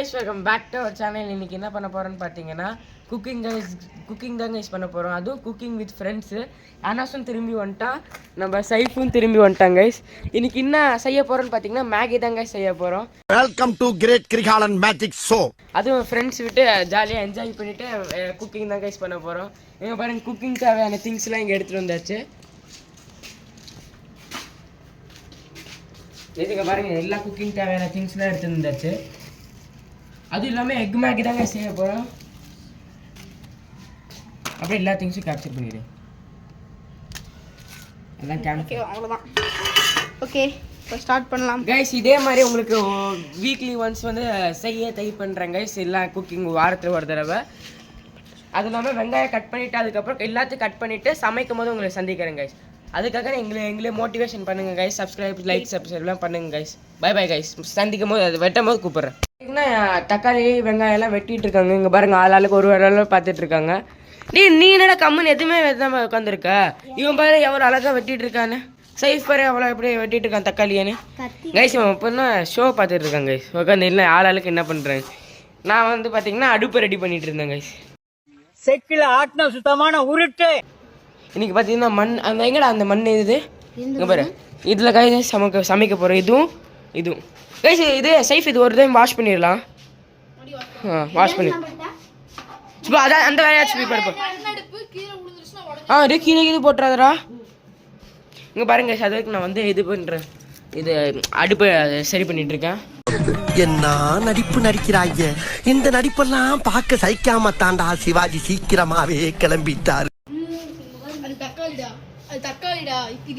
guys, welcome back to our channel. இன்னைக்கு என்ன பண்ண போறோம்னு பாத்தீங்கன்னா குக்கிங் தான் guys பண்ண போறோம். அதுவும் குக்கிங் வித் ஃப்ரெண்ட்ஸ். அனாசும் திரும்பி வந்துட்டான், நம்ம சைஃபும் திரும்பி வந்துட்டாங்க guys. இன்னைக்கு என்ன செய்ய போறோம்னு பாத்தீங்கன்னா மேகி தான் guys செய்ய போறோம். Welcome to great Kirikalan magic show. அதுவும் ஃப்ரெண்ட்ஸ் விட்டு ஜாலியா என்ஜாய் பண்ணிட்டு குக்கிங் தான் guys பண்ண போறோம். இங்க பாருங்க குக்கிங் தேவையான திங்ஸ் எல்லாம் இங்க எடுத்துட்டு வந்தாச்சு. இதுக்கு பாருங்க எல்லா குக்கிங் தேவையான திங்ஸ்லாம் எடுத்துட்டு வந்தாச்சு. அது இல்லாமல் எக் மேகி தாங்க செய்ய போகிறோம். அப்படியே எல்லா திங்ஸும் கேப்சர் பண்ணிடுறேன். எல்லாம் கேப்சர் அவ்வளோதான். ஓகே, இப்போ ஸ்டார்ட் பண்ணலாம் கைஸ். இதே மாதிரி உங்களுக்கு வீக்லி ஒன்ஸ் வந்து செய்ய ட்ரை பண்ணுறேன் கைஸ். எல்லாம் குக்கிங் வாரத்தில் ஒரு தடவை. அது இல்லாமல் வெங்காயம் கட் பண்ணிவிட்டு அதுக்கப்புறம் எல்லாத்தையும் கட் பண்ணிவிட்டு சமைக்கும் போது உங்களை சந்திக்கிறேன் கைஸ். அதுக்காக எங்களே மோட்டிவேஷன் பண்ணுங்கள் கைஸ். சப்ஸ்கிரைப் லைக் சப்ஸ்கிரைப்லாம் பண்ணுங்கள் கைஸ். By bye guys. சந்திக்கும் போது அது வெட்டும் போது கூப்பிட்றேன். தக்காளி வெங்காயம் எல்லாம் வெட்டிட்டு இருக்காங்க. இங்கே பாருங்க ஆளாளுக்கு ஒரு ஆளாலும் பார்த்துட்டு இருக்காங்க. நீ என்னடா கம்முன்னு எதுவுமே வெட்டாம உட்காந்துருக்க. இவன் பாரு எவ்வளோ அழகாக வெட்டிட்டு இருக்கான்னு. சைஸ் பாரு அவ்வளோ எப்படி வெட்டிட்டு இருக்கான் தக்காளியான்னு கைஸ். இவன் இப்போ ஷோ பார்த்துட்டு இருக்காங்க கைஸ். உட்காந்து இல்லை ஆளாளுக்கு என்ன பண்ணுறேன். நான் வந்து பார்த்தீங்கன்னா அடுப்பு ரெடி பண்ணிட்டு இருந்தேன் கைஸ். செக்கில் ஆட்டின சுத்தமான உருட்டு. இன்னைக்கு பார்த்தீங்கன்னா மண் அந்த எங்கடா அந்த மண் இது இங்கே பாரு. இதில் கைஸ் சமைக்க போகிறோம். இதுவும் கைஸ் இது சைஃப் இது ஒரு டைம் வாஷ் பண்ணிடலாம். வாஷ் பண்ணி அதான் அந்த வேலையாச்சும் போய் படுப்போம். கீழே போட்டுறாதரா. இங்கே பாருங்க கைஸ். அதுக்கு நான் வந்து இது பண்ணுறேன். இது அடுப்பை சரி பண்ணிட்டு இருக்கேன். என்ன நடிப்பு நடிக்கிறாங்க. இந்த நடிப்பெல்லாம் பார்க்க சகிக்காம தாண்டா சிவாஜி சீக்கிரமாவே கிளம்பிட்டாரு.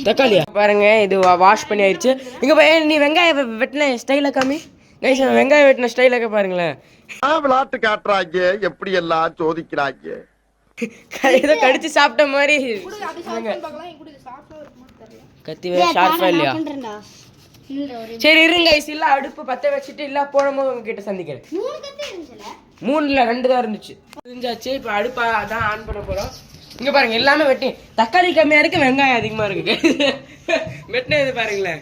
தக்காளியா பாருங்க இது வாஷ் பண்ணி ஆயிடுச்சு. இங்க நீ வெங்காயம் வெட்டின ஸ்டைல காமி கைஸ். வெங்காயம் வெட்டின ஸ்டைல பாருங்களேன். விளையாட்டு காட்டுறாங்க, எப்படி எல்லாம் சோதிக்கிறாங்க. ஏதோ கடிச்சு சாப்பிட்ட மாதிரி. கத்தி ஷார்ப்பா இல்லையா? சரி இருங்க கைஸ். இல்ல அடுப்பு பத்த வச்சுட்டு இல்ல போடும்போது உங்ககிட்ட சந்திக்கிறேன். 3 இல்ல 2 தான் இருந்துச்சு. தெரிஞ்சாச்சு. இப்ப அடுப்பா தான் ஆன் பண்ண போறோம். இங்க பாருங்க எல்லாமே வெட்டி. தக்காளி கம்மியா இருக்கு, வெங்காயம் அதிகமா இருக்கு. வெட்டினது பாருங்களேன்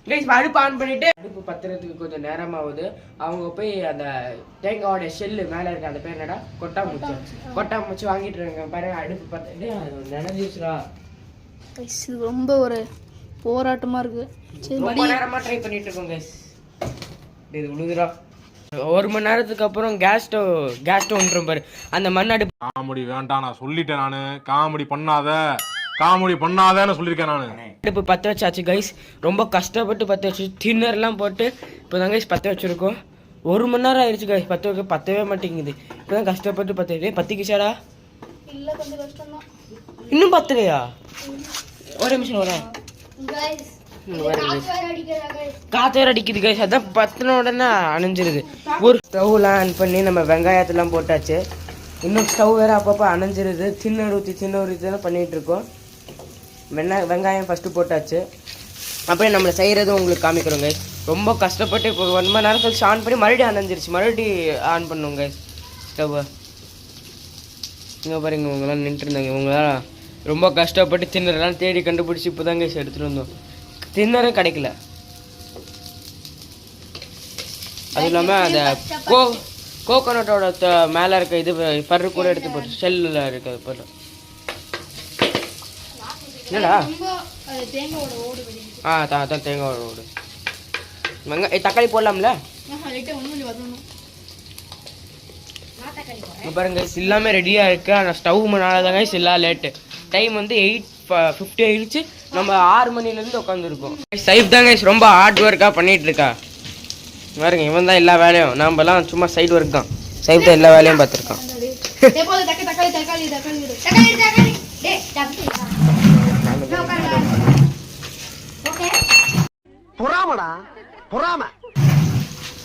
கைஸ். அடுப்பு ஆன் பண்ணிட்டு அடுப்பு பத்துறதுக்கு கொஞ்சம் நேரமாகுது. அவங்க போய் அந்த தேங்காயோட ஷெல்லு மேல இருக்கு, அந்த பேர் என்னடா கொட்டாம்பூச்சி வாங்கிட்டு இருக்காங்க பாருங்க. அடுப்பு பத்து நினைஞ்சிச்சுடா. இது ரொம்ப ஒரு போராட்டமா இருக்கு. ரொம்ப நேரமா ட்ரை பண்ணிட்டு இருக்கோம் கைஸ். இது உழுதுடா. 1 மணி நேரத்துக்கு அப்புறம் கேஸ் ஸ்டவ் ஒன்றும் பாரு அந்த மண் அடுப்பு. காமெடி வேண்டாம் நான் சொல்லிட்டேன். நானு காமெடி பண்ணாதன்னு சொல்லியிருக்கேன். நான் அடுப்பு பற்ற வச்சாச்சு கைஸ். ரொம்ப கஷ்டப்பட்டு பற்ற வச்சு தின்னர்லாம் போட்டு இப்போதான் கைஸ் பற்ற வச்சிருக்கோம். 1 மணி நேரம் ஆயிடுச்சு கைஸ். பற்றவே மாட்டேங்குது. இப்போதான் கஷ்டப்பட்டு பத்திக்கிச்சாடா. இன்னும் பத்தலையா? ஒரே நிமிஷம் வரேன். காத்து வேற அடிக்குது கைஸ். அதான் பத்தின உடனே அணைஞ்சிருது. ஒரு ஸ்டவ்லாம் ஆன் பண்ணி நம்ம வெங்காயத்தெல்லாம் போட்டாச்சு. இன்னும் ஸ்டவ் வேற அப்பப்போ அணைஞ்சிருது. சின்ன ஊற்றி தான் பண்ணிட்டு இருக்கோம். வெங்காயம் ஃபர்ஸ்ட் போட்டாச்சு. அப்படியே நம்மளை செய்யறதும் உங்களுக்கு காமிக்கிறோம் கைஸ். ரொம்ப கஷ்டப்பட்டு இப்போ 1 மணி நேரம் கழிச்சு ஆன் பண்ணி மறுபடியும் அணைஞ்சிருச்சு. மறுபடியும் ஆன் பண்ணுவோம் கைஸ் ஸ்டவ்வை. இங்கே பாருங்க இவங்கெல்லாம் நின்றுட்டு இருந்தாங்க. இவங்களாம் ரொம்ப கஷ்டப்பட்டு தின்னரெல்லாம் தேடி கண்டுபிடிச்சி இப்போ தான் கைஸ் எடுத்துகிட்டு வந்தோம். தின்னரும் கிடைக்கல. அதுவும் இல்லாமல் அந்த கோகோனட்டோட மேலே இருக்க இது பரு கூட எடுத்து போட்டு ஷெல்லில் இருக்க பொருள் என்னடா? அதான் தேங்காயோட ஓடு. தக்காளி போடலாம்ல? பாருங்க எல்லாமே ரெடியாக இருக்கு. ஆனால் ஸ்டவ் மணி எல்லாம் லேட்டு. டைம் வந்து 8:50 ஆயிடுச்சு. நம்ம 6 மணிலேருந்து உட்காந்துருக்கோம். சைஃப் தான் கைஸ் ரொம்ப ஹார்ட் ஒர்க்காக பண்ணிட்டு இருக்கா. பாருங்க இவன் தான் எல்லா வேலையும். நம்மலாம் சும்மா சைடு ஒர்க் தான். சைஃப் தான் எல்லா வேலையும் பார்த்துருக்கான்.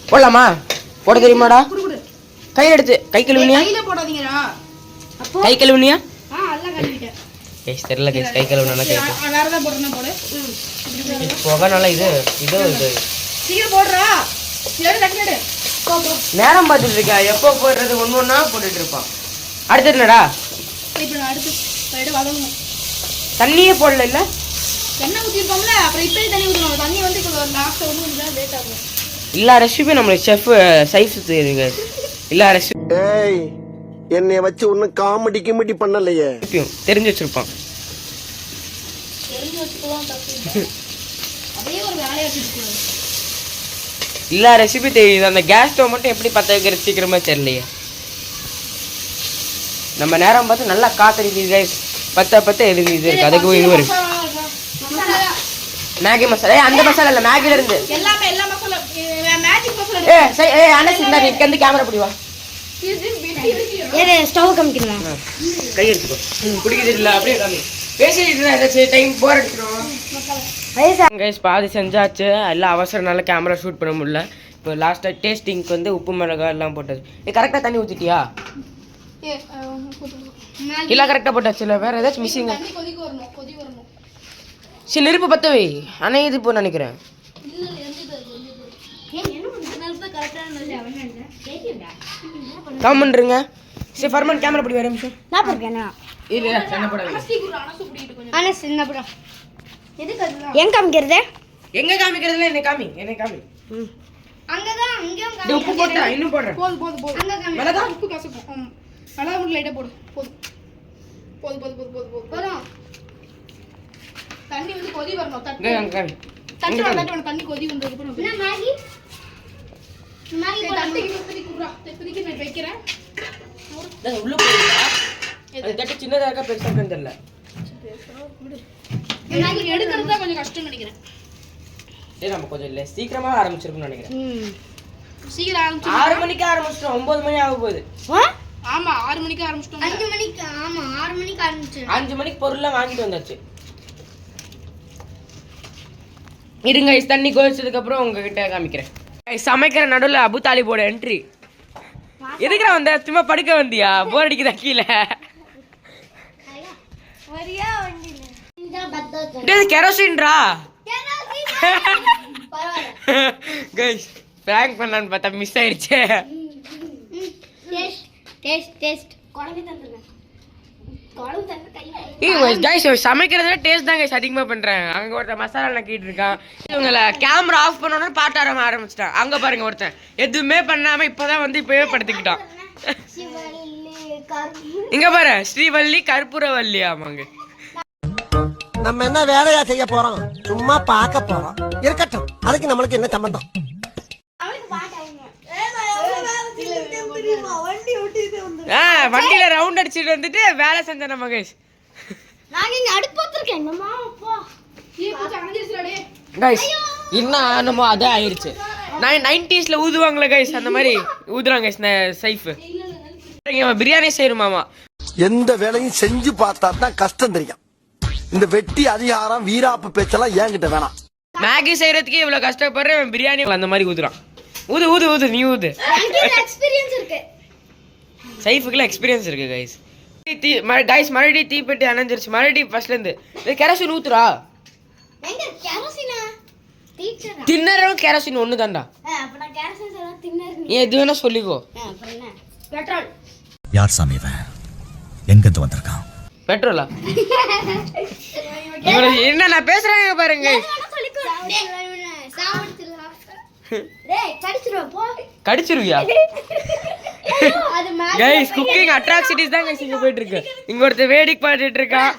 போடலாமா? போட தெரியுமாடா? கையில் எடுத்து கை கழுவினியா? கை கழுவினியா? கைஸ் தெரியல கைஸ். கை கழுவுனா கை போகனால இது நேரம் பார்த்துட்டு இருக்கா. எப்போ போடுறது ஒன்று ஒன்றா போட்டுட்டு இருப்பான். அடுத்தது என்னடா? தண்ணியே போடல இல்ல? எண்ணெய் ஊற்றிருக்கோம்ல, அப்புறம் இப்போயே தண்ணி ஊற்றணும். தண்ணி வந்து லாஸ்ட்டில் லேட் ஆகும். எல்லா ரெசிபியும் நம்மளுக்கு செஃப் சைஃப் தெரியுங்க. எல்லா ஏய் என்னைய வச்சு ஒன்னும் காமெடி கிமெடி பண்ணலையே. ரெசிபியும் தெரிஞ்சு வச்சிருப்பான். எல்லா ரெசிபி தெரியுது. அந்த கேஸ் ஸ்டவ் மட்டும் எப்படி பற்ற வைக்கிறது சீக்கிரமா தெரியலையே. நம்ம நேரம் பார்த்து நல்லா காத்தடிக்குது கைஸ். பத்த எதுக்கு இது இருக்கு, அதுக்கு இது வரும். மேகி மசாலா அந்த மசாலா இல்லை, மேகில இருந்து எல்லாமே எல்லா மசாலா மேஜிக் மசாலா. அனஸ் இந்த இங்க இருந்து கேமரா பிடிவா. ஸ்டவ் காமிக்கலாம். கை எடுத்துக்கோ. குடிக்கிறது இல்லை அப்படியே காமி. பேசிட்டு இருந்தா ஏதாச்சும் டைம் போர் அடிச்சிடும். கைஸ் பாதி செஞ்சாச்சு. எல்லாம் அவசரனால கேமரா ஷூட் பண்ண முடியல. இப்போ லாஸ்ட்டாக டேஸ்டிங்க்கு வந்து உப்பு மிளகாய் எல்லாம் போட்டது. நீ கரெக்டாக தண்ணி ஊற்றிட்டியா? இல்லை கரெக்டாக போட்டாச்சு. இல்லை வேறு ஏதாச்சும் மிஸ்ஸிங்? சரி நெருப்பு பற்ற வை. ஆனால் இது இப்போ நினைக்கிறேன். காமன்றுங்க. சரி ஃபர்மன் கேமரா பிடி. வேறு நிமிஷம் நான் போறேன். இல்லை என்ன போட அனஸ் என்ன படம் எங்க காமிக்கிறது? எங்க காமிக்கிறதுல என்ன காமி அங்கதான் அங்கேயும் இது உப்பு போட்டா இன்னும் போடுறேன். போதும் அங்க காமி. மிளகா உப்பு கசக்கும். மிளகா மட்டும் லைட்டா போடு. போதும். தண்ணி வந்து கொதி வரணும். தண்ணி கொதி வந்ததுக்கு அப்புறம் என்ன மேகி தண்ணி குடுறா. இப்போதைக்கு நான் வைக்கிறேன். உள்ள போடுறா. அது தட்டி சின்னதா இருக்கா பெருசா இருக்குன்னு தெரியல. மேகி எடுக்கிறது தான் கொஞ்சம் கஷ்டம் நினைக்கிறேன். நம்ம கொஞ்சம் இல்ல சீக்கிரமா ஆரம்பிச்சிருக்கோம்னு நினைக்கிறேன். சீக்கிரம் ஆரம்பிச்சு 6 மணிக்கு ஆரம்பிச்சிட்டோம். 9 மணி ஆக போகுது. ஆமா 6 மணிக்கு ஆரம்பிச்சிட்டோம். 5 மணிக்கு. ஆமா 6 மணிக்கு ஆரம்பிச்சு 5 மணிக்கு பொருள்லாம் வாங்கிட்டு வந்தாச்சு. இருங்க தண்ணி கொதிச்சதுக்கு அப்புறம் உங்ககிட்ட காமிக்கிறேன். சமைக்கிற நடுவில் அபு தாலிபோட என்ட்ரி. எதுக்குடா வந்த? சும்மா படுக்க வந்தியா? போர் அடிக்குதா கீழே? கெரோசின்ரா. கைஸ் பிராங்க் பண்ணலான்னு பார்த்தா மிஸ் ஆயிடுச்சு. சமைக்கிறதுல டேஸ்ட் தான் கைஸ் அதிகமாக பண்றேன். அங்க ஒருத்தன் மசாலா நக்கிட்டு இருக்கான். இவங்களை கேமரா ஆஃப் பண்ணோன்னு பாட்டு ஆரம்பிச்சிட்டான். அங்க பாருங்க ஒருத்தன் எதுவுமே பண்ணாம இப்பதான் வந்து இப்பவே படுத்துக்கிட்டான். இங்க பாரு ஸ்ரீவள்ளி கற்பூரவள்ளி. ஆமாங்க நம்ம என்ன வேலையா செய்ய போறோம்? சும்மா பார்க்க போறோம். இருக்கட்டும், அதுக்கு நம்மளுக்கு என்ன சம்பந்தம்? வண்டியில ரவுண்ட் அடிச்சுட்டு வந்துட்டு வேலை செஞ்ச நம்ம கைஸ். கைஸ் இன்னும் நம்ம அதே ஆயிடுச்சு. 90s ஊதுவாங்களே கைஸ், அந்த மாதிரி ஊதுறாங்க சைஃப். பிரியாணி செய்யணுமாமா. எந்த வேலையும் செஞ்சு பார்த்தா தான் கஷ்டம் தெரியும். இந்த வெட்டி அதிகாரம் வீராப்பு பேச்செல்லாம் ஏங்கிட்ட வேணாம். மேகி செய்யறதுக்கே இவ்வளவு கஷ்டப்படுறேன். பிரியாணி அந்த மாதிரி ஊதுறான். ஊது நீ ஊது. சைஃபுக்குள்ள எக்ஸ்பீரியன்ஸ் இருக்கு கைஸ். கைஸ் மறுபடியும் தீப்பெட்டி அணைஞ்சிருச்சு. மறுபடியும் ஃபர்ஸ்ட்ல இருந்து கெரோசின் ஊத்துறா. தின்னரும் கெரோசின் ஒண்ணு தான்டா. நீ எது வேணா சொல்லிக்கோ. யார் சாமி இவன்? எங்க இருந்து வந்திருக்கான்? பெட்ரோலா? என்ன நான் பேசுறேன் பாருங்க. கடிச்சிருவியா? கைஸ் குக்கிங் அட்ராக்சிட்டிஸ் தான் கைஸ் இங்க போயிட்டு இருக்கு. இங்க ஒருத்தர் வேடிக்கை பார்த்துட்டு இருக்கான்.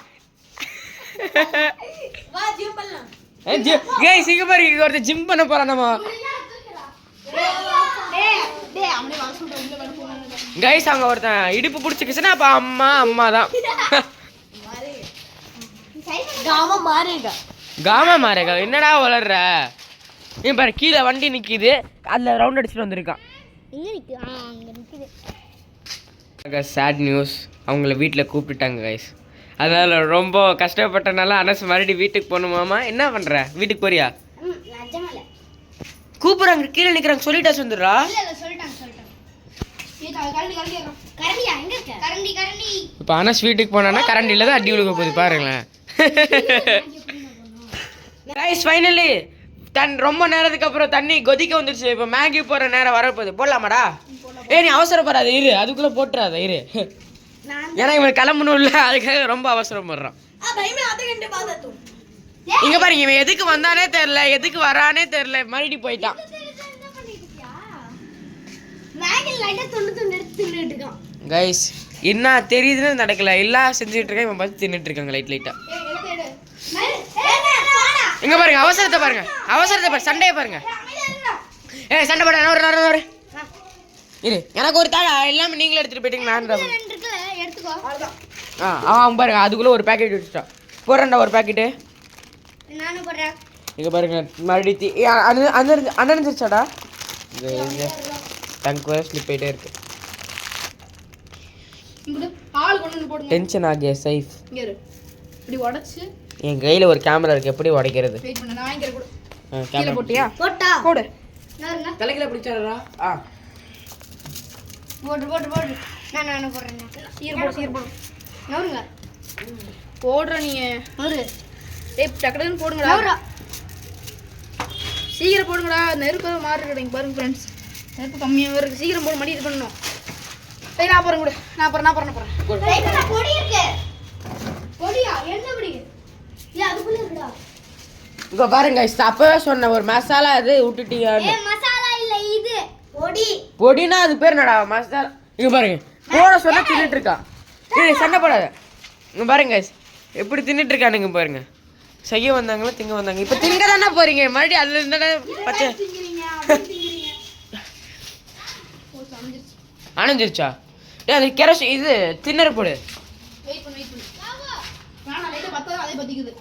கைஸ் இங்க பாருங்க, இங்க ஒருத்தர் ஜிம் பண்ண போறான். நம்ம கைஸ் அங்க ஒருத்தன் இடுப்பு பிடிச்சிக்கிச்சுன்னா அப்ப அம்மா தான். காமா மாறேகா என்னடா வளர்ற? நீ பாரு கீழே வண்டி நிக்குது. அதுல ரவுண்ட் அடிச்சுட்டு வந்திருக்கான். சேட் நியூஸ், அவங்கள வீட்டில் கூப்பிட்டுட்டாங்க கைஸ். அதனால ரொம்ப கஷ்டப்பட்டனால அனஸ் மறுபடியும் வீட்டுக்கு போகணுமாமா. என்ன பண்ற? வீட்டுக்கு போறியா? கூப்பிடுறாங்க கீழே நிக்கிறாங்க. சொல்லிட்டா வந்துடுறா. இப்ப அனஸ் வீட்டுக்கு போனான்னா கரண்டில தான் அடி விழுக போகுது பாருங்களேன். கைஸ் ஃபைனலி ரொம்ப நேரத்துக்கு அப்புறம் தண்ணி கொதிக்க வந்துருச்சு. இப்போ மேகி போற நேரம் வரப்போகுது. போடலாமாடா? நீ அவசரப்படாத இரு, அதுக்குள்ள போட்டுறாத இரு. ஏன்னா இவன் கிளம்பணும் இல்ல, அதுக்காக ரொம்ப அவசரப்படுறான். இங்க பாருங்க, இவன் எதுக்கு வந்தானே தெரியல, எதுக்கு வரானே தெரியல, மறுபடியும் போயிட்டான். லைட்டா துண்டு எடுத்து தின்னுட்டு இருக்கான் கைஸ் என்ன தெரியுதுன்னு நடக்கல எல்லாம் செஞ்சுட்டு இருக்கேன் இவன் பார்த்து தின்னுட்டு இருக்காங்க லைட்டா இங்க பாருங்க அவசரத்தை பாருங்க சண்டையை பாருங்க சண்டை போட ஒரு இரு எனக்கு ஒரு தாடா எல்லாமே நீங்களே எடுத்துட்டு போயிட்டீங்க நான் எடுத்துக்கோ அவன் பாருங்க அதுக்குள்ள ஒரு பேக்கெட் வச்சுட்டான் போடுறேன்டா ஒரு பேக்கெட்டு நானும் போடுறேன் இங்க பாருங்க மறுபடியும் அண்ணனிச்சாடா இங்க டங்க் வேற ஸ்லிப் ஆயிட்டே இருக்கு ஆள் கொண்டு வந்து போடுங்க டென்ஷன் ஆகிய சைஃப் இங்க இரு இப்படி உடைச்சு என் கையில ஒரு கேமரா இருக்கு எப்படி உடைக்கிறது வெயிட் பண்ணு நான் இங்க கூட கேமரா போட்டியா போட்டா போடு நாருங்க தலையில பிடிச்சாடா போடு நான் போடுறேன் சீர் போடு நவருங்க போடுற நீ நவரு டேய் டக்கடன்னு போடுங்கடா நவரா சீக்கிரம் போடுங்கடா நெருப்பு மாறிடுங்க பாருங்க फ्रेंड्स நெருப்பு கம்மியா இருக்கு சீக்கிரம் போடு மடி இது பண்ணனும் டேய் நான் போறேன் கூட நான் போறேன் டேய் பொடி இருக்கு பொடியா என்ன பொடி இல்ல அதுக்குள்ள இருக்குடா இங்க பாருங்க அப்பவே சொன்ன ஒரு மசாலா இது விட்டுட்டீங்க மசாலா இல்ல இது பொடினா அது பேர் என்னடா மசாலா இங்க பாருங்க போட சொன்னா தின்னுட்டு இருக்கா ஏய் சண்டை போடாத இங்க பாருங்க எப்படி தின்னுட்டு இருக்கானுங்க பாருங்க செய்ய வந்தாங்களா திங்க வந்தாங்க இப்போ திங்க தானே போறீங்க மறுபடியும் அதுல இருந்தா பச்சை அணைஞ்சிருச்சா டேய் அது கெரோசின் இது தின்னற போடு வெயிட் பண்ணு நான் லைட்டா பத்தா அதே பத்திக்குது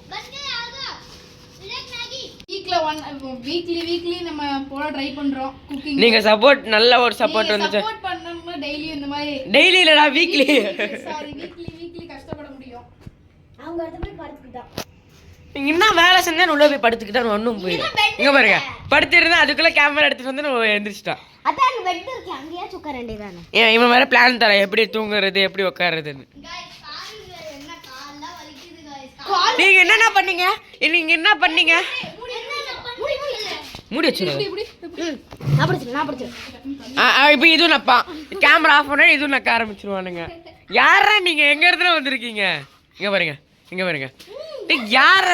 வீக்லி நம்ம போட ட்ரை பண்றோம் குக்கிங் நீங்க சப்போர்ட் நல்ல ஒரு சப்போர்ட் வந்துச்சு சப்போர்ட் பண்ணனும் டெய்லி இந்த மாதிரி டெய்லி இல்லடா வீக்லி சாரி வீக்லி கஷ்டப்பட முடியும் அவங்க அடுத்து போய் படுத்துக்கிட்டா நீங்க என்ன வேலை செஞ்சா உள்ள போய் படுத்துக்கிட்டா ஒண்ணும் புரியல இங்க பாருங்க படுத்திருந்தா அதுக்குள்ள கேமரா எடுத்துட்டு வந்து எந்திரிச்சிட்டான் அதான் அங்க பெட் இருக்கு அங்கேயே உட்கார வேண்டியதானே ஏன் இவன் வேற பிளான் தர எப்படி தூங்குறது எப்படி உட்காருறதுன்னு நீங்க என்னென்ன பண்ணீங்க நீங்க என்ன பண்ணீங்க மூடி வச்சிருங்க இப்போ இதுவும் நப்பா கேமரா ஆஃப் பண்ணா இதுவும் நக்க ஆரம்பிச்சிருவானுங்க யாரா நீங்க எங்க இடத்துல வந்திருக்கீங்க இங்க பாருங்க யார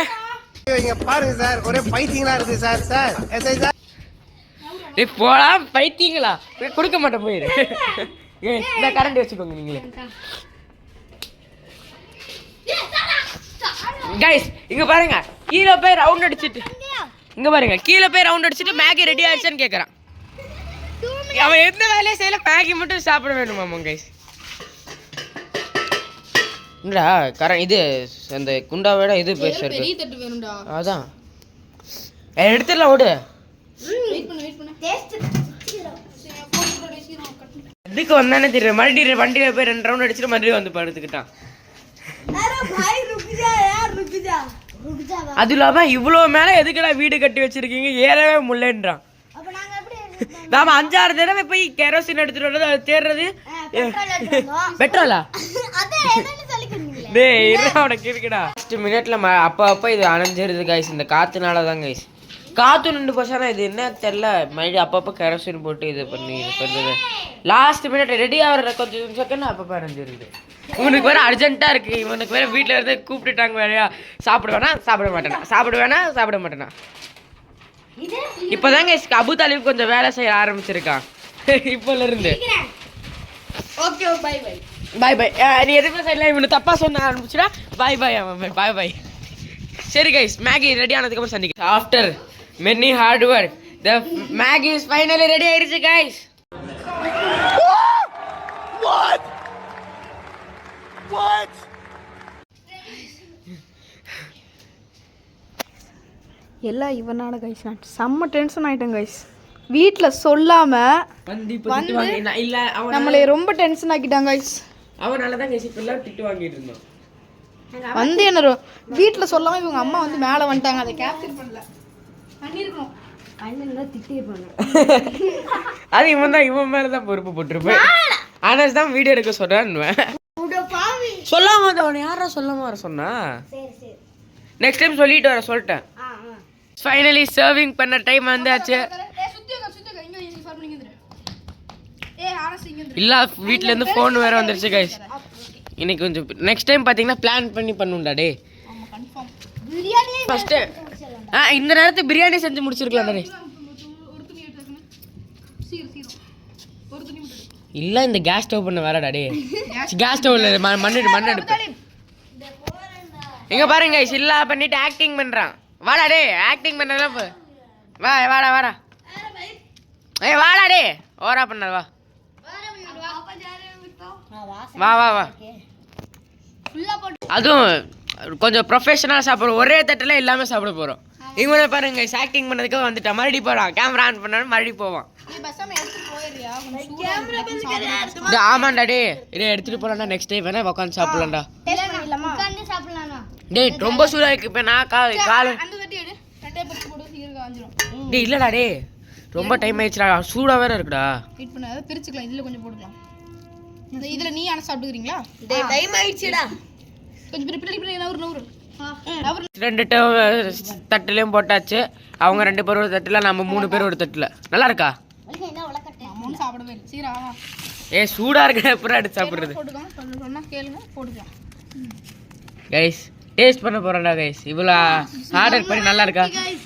பாருங்க சார் ஒரே பைத்தியங்களா இருக்கு சார் போடா பைத்தியங்களா கொடுக்க மாட்டேன் போயிரு இந்த கரண்ட் வச்சுக்கோங்க நீங்களே கைஸ் இங்க பாருங்க கீழே போய் ரவுண்ட் அடிச்சிட்டு மேகி ரெடி ஆயிடுச்சான்னு கேக்குறான் அவன் எந்த வேலையை செய்யல மேகி மட்டும் சாப்பிட வேணுமாமா கைஸ் என்னடா இது அந்த குண்டா விட இது பெருசா இருக்கு பெரிய தட்டு வேணும்டா அதான் எடுத்துடலாம் ஓடு வெயிட் பண்ணு டேஸ்ட் இதுக்கு வந்தானே தெரியும் மறுபடியும் வண்டியில போய் 2 ரவுண்ட் அடிச்சுட்டு மறுபடியும் வந்து படுத்துக்கிட்டான் அது இல்லாம இவ்வளவு மேல எதுக்குடா வீடு கட்டி வச்சிருக்கீங்க ஏறவே முடியலன்றான் நாம 5-6 தடவை போய் கெரோசின் எடுத்துட்டு வர்றது அது தேடுறது பெட்ரோலா டேய் உனக்கு இருக்குடா 1 மினிட்ல அப்ப இது அணைஞ்சிருது கைஸ் இந்த காத்துனாலதான் கைஸ் காத்து நின்று போச்சானா இது என்ன தெரியல மறுபடியும் அப்பப்போ கெரோசின் போட்டு இது பண்ணுறது லாஸ்ட் மினிட் ரெடி ஆகிற கொஞ்சம் செகண்ட் அப்பப்போ அணைஞ்சிருது இவனுக்கு வேற அர்ஜென்ட்டா இருக்கு இவனுக்கு வேற வீட்டுல இருந்து கூப்பிட்டுட்டாங்க வேறையா சாப்பிட மாட்டேனா இப்பதாங்க அபு தாலிப் கொஞ்சம் வேலை செய்ய ஆரம்பிச்சிருக்கான் இப்போல இருந்து ஓகே பை பை நீ எதுவுமே செய்யல இவனு தப்பா சொன்ன ஆரம்பிச்சுடா பை சரி கைஸ் மேகி ரெடி ஆனதுக்கு அப்புறம் சந்திக்க after many hard work the Maggi is finally ready ஆயிடுச்சு கைஸ் What? எல்லாம் இவனால கைஸ் நான் செம்ம டென்ஷன் ஆயிட்டேன் கைஸ் வீட்டில் சொல்லாம நம்மளை ரொம்ப டென்ஷன் ஆக்கிட்டாங்க கைஸ் அவனால தான் கைஸ் இப்பெல்லாம் திட்டு வாங்கிட்டு இருந்தோம் வந்து என்ன வீட்டில் சொல்லாம இவங்க அம்மா வந்து மேலே வந்துட்டாங்க அதை கேப்சர் பண்ணல பண்ணிருக்கணும் அது இவன் மேலதான் பொறுப்பு போட்டிருப்பேன் ஆனா தான் வீடியோ எடுக்க சொல்றான்னு சொல்லாம வந்து அவனை யாரா சொல்லாம வர சொன்னா நெக்ஸ்ட் டைம் சொல்லிட்டு வர சொல்லிட்டேன் ஃபைனலி சர்விங் பண்ண டைம் வந்தாச்சு இல்ல வீட்ல இருந்து ஃபோன் வேற வந்துருச்சு கைஸ் இன்னைக்கு கொஞ்சம் நெக்ஸ்ட் டைம் பாத்தீங்கன்னா பிளான் பண்ணி பண்ணுண்டா டே ஃபர்ஸ்ட் இந்த நேரத்துக்கு பிரியாணி செஞ்சு முடிச்சிருக்கலாம் டே இல்ல இந்த கேஸ் ஸ்டவ் பண்ண வேறடா டே கேஸ் ஸ்டவ்ல மண்ணு எடுப்பு எங்க பாருங்க guys இல்ல பண்ணிட்டு ஆக்டிங் பண்றான் வாடா டே ஆக்டிங் பண்ணறதா வாடா ஏய் வாடா டே ஓரா பண்ணற வா வா அதுவும் கொஞ்சம் ப்ரொஃபஷனலாக சாப்பிடுவோம் ஒரே தட்டில் எல்லாமே சாப்பிட போகிறோம் இவங்க பாருங்க ஆக்டிங் பண்ணதுக்கு வந்துட்டா மறுபடியும் போகிறான் கேமரா ஆன் பண்ணாலும் மறுபடியும் போவான் ஆமாண்டா டே இதை எடுத்துகிட்டு போகலாம்டா நெக்ஸ்ட் டைம் வேணா உட்காந்து சாப்பிடலாம்டா டே ரொம்ப சூடாக இருக்கு இப்போ நான் காலை டே இல்லைடா டே ரொம்ப டைம் ஆயிடுச்சுடா சூடாக வேற இருக்குடா வெயிட் பண்ண பிரிச்சுக்கலாம் இதில் கொஞ்சம் போட்டுக்கலாம் இதில் நீ ஆனால் சாப்பிட்டுக்கிறீங்களா டைம் ஆயிடுச்சுடா கொஞ்சம் பிரி நவுறு ரெண்டு தட்டுலையும் போட்டாச்சு அவங்க 2 பேர் ஒரு தட்டில் நம்ம 3 பேர் ஒரு தட்டில் நல்லா இருக்கா அம்மாவும் சாப்பிடவே இல்லை சீரா ஏ சூடாக இருக்கிற அப்புறம் எடுத்து சாப்பிட்றது போட்டுக்கலாம் சொன்னா கேளுங்க போட்டுக்கலாம் கைஸ் டேஸ்ட் பண்ண போகிறோம்டா கைஸ் இவ்வளோ ஆர்டர் பண்ணி நல்லா இருக்கா கைஸ்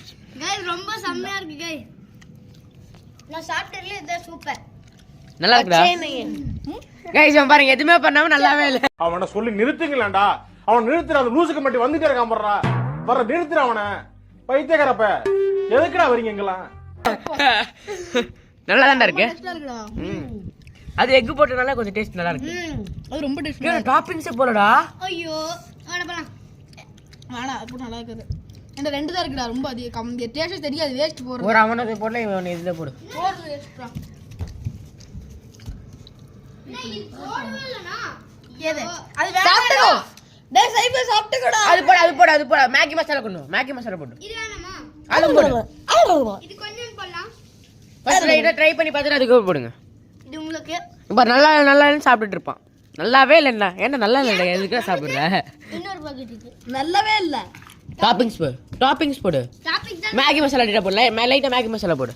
ரொம்ப செம்மையா இருக்கு கைஸ் நான் சாப்பிட்டதுல இது சூப்பர் நல்லா இருக்குடா கைஸ் அவன் பாருங்க எதுவுமே பண்ணாம நல்லாவே இல்லை அவனை சொல்லி நிறுத்துங்களேன்டா அவன் நிறுத்துற அந்த லூசுக்கு மட்டும் வந்துட்டே இருக்கான் போடுறா வர நிறுத்துற அவனை பைத்தியக்காரப்ப எதுக்குடா வரீங்க எங்கெல்லாம் நல்லா தான்டா இருக்கு இருக்குடா அது எக் போட்டனால கொஞ்சம் டேஸ்ட் நல்லா இருக்கு அது ரொம்ப டேஸ்ட் டாப்பிங்ஸே போலடா ஐயோ அடப்பலாம் வேணாம் அது நல்லா இருக்குது இந்த 2 தான் இருக்குடா ரொம்ப அதிகம் டேஸ்ட் தெரியாது வேஸ்ட் போடுறது ஒரு அவனது போடல இவன் இதில் போடு போடுறது வேஸ்ட்டா ஏது அது சாப்பிட்டுக்கோ டேய் சைபர் சாப்பிட்டுக்கோடா அது போட மேகி மசாலா போடு இது வேணாமா அது போடு இது கொஞ்சம் போடலாம் ஃபர்ஸ்ட் ரைட்டா ட்ரை பண்ணி பார்த்துட்டு அதுக்கு போடுங்க இது உங்களுக்கு இப்போ நல்லான்னு சாப்பிட்டுட்டு இருப்பான் நல்லாவே இல்லைண்ணா ஏன்னா நல்லா இல்லை எதுக்காக சாப்பிட்ற இன்னொரு பாக்கெட் இருக்கு நல்லாவே இல்ல டாப்பிங்ஸ் போடு டாபிக் தான் மேகி மசாலா லைட்டாக போடல லைட்டாக மேகி மசாலா போடு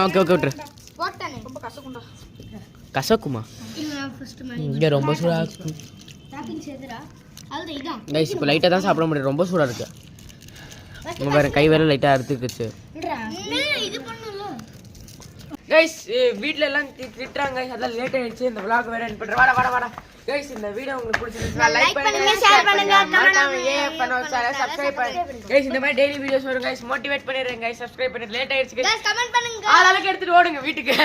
ஓகே விட்டுரு போட்டானே ரொம்ப கசக்கும்டா கசக்குமா இல்ல நான் ஃபர்ஸ்ட் இங்கே ரொம்ப சூடாக இருக்கு டாபிக் சேதுடா அது இதான் கைஸ் இப்போ லைட்டாக தான் சாப்பிட முடியும் ரொம்ப சூடாக இருக்கு உங்க வேறு கை வேற லைட்டாக அறுத்துக்குச்சு இது பண்ணல கைஸ் வீட்டில் எல்லாம் திட்டுறாங்க அதான் லேட் ஆயிடுச்சு இந்த vlog வேற எண்ட் பண்ணுறேன் வாடா கைஸ் இந்த வீடியோ உங்களுக்கு பிடிச்சிருந்துச்சுன்னா லைக் பண்ணுங்க ஷேர் பண்ணுங்க மறக்காம சப்ஸ்கிரைப் பண்ணுங்க கைஸ் இந்த மாதிரி டெய்லி வீடியோஸ் வரும் கைஸ் மோட்டிவேட் பண்ணிடுறேன் கைஸ் சப்ஸ்கிரைப் பண்ணி லேட் ஆயிடுச்சு கமெண்ட் பண்ணுங்க ஆளாளுக்கு எடுத்துட்டு ஓடுங்க வீட்டுக்கு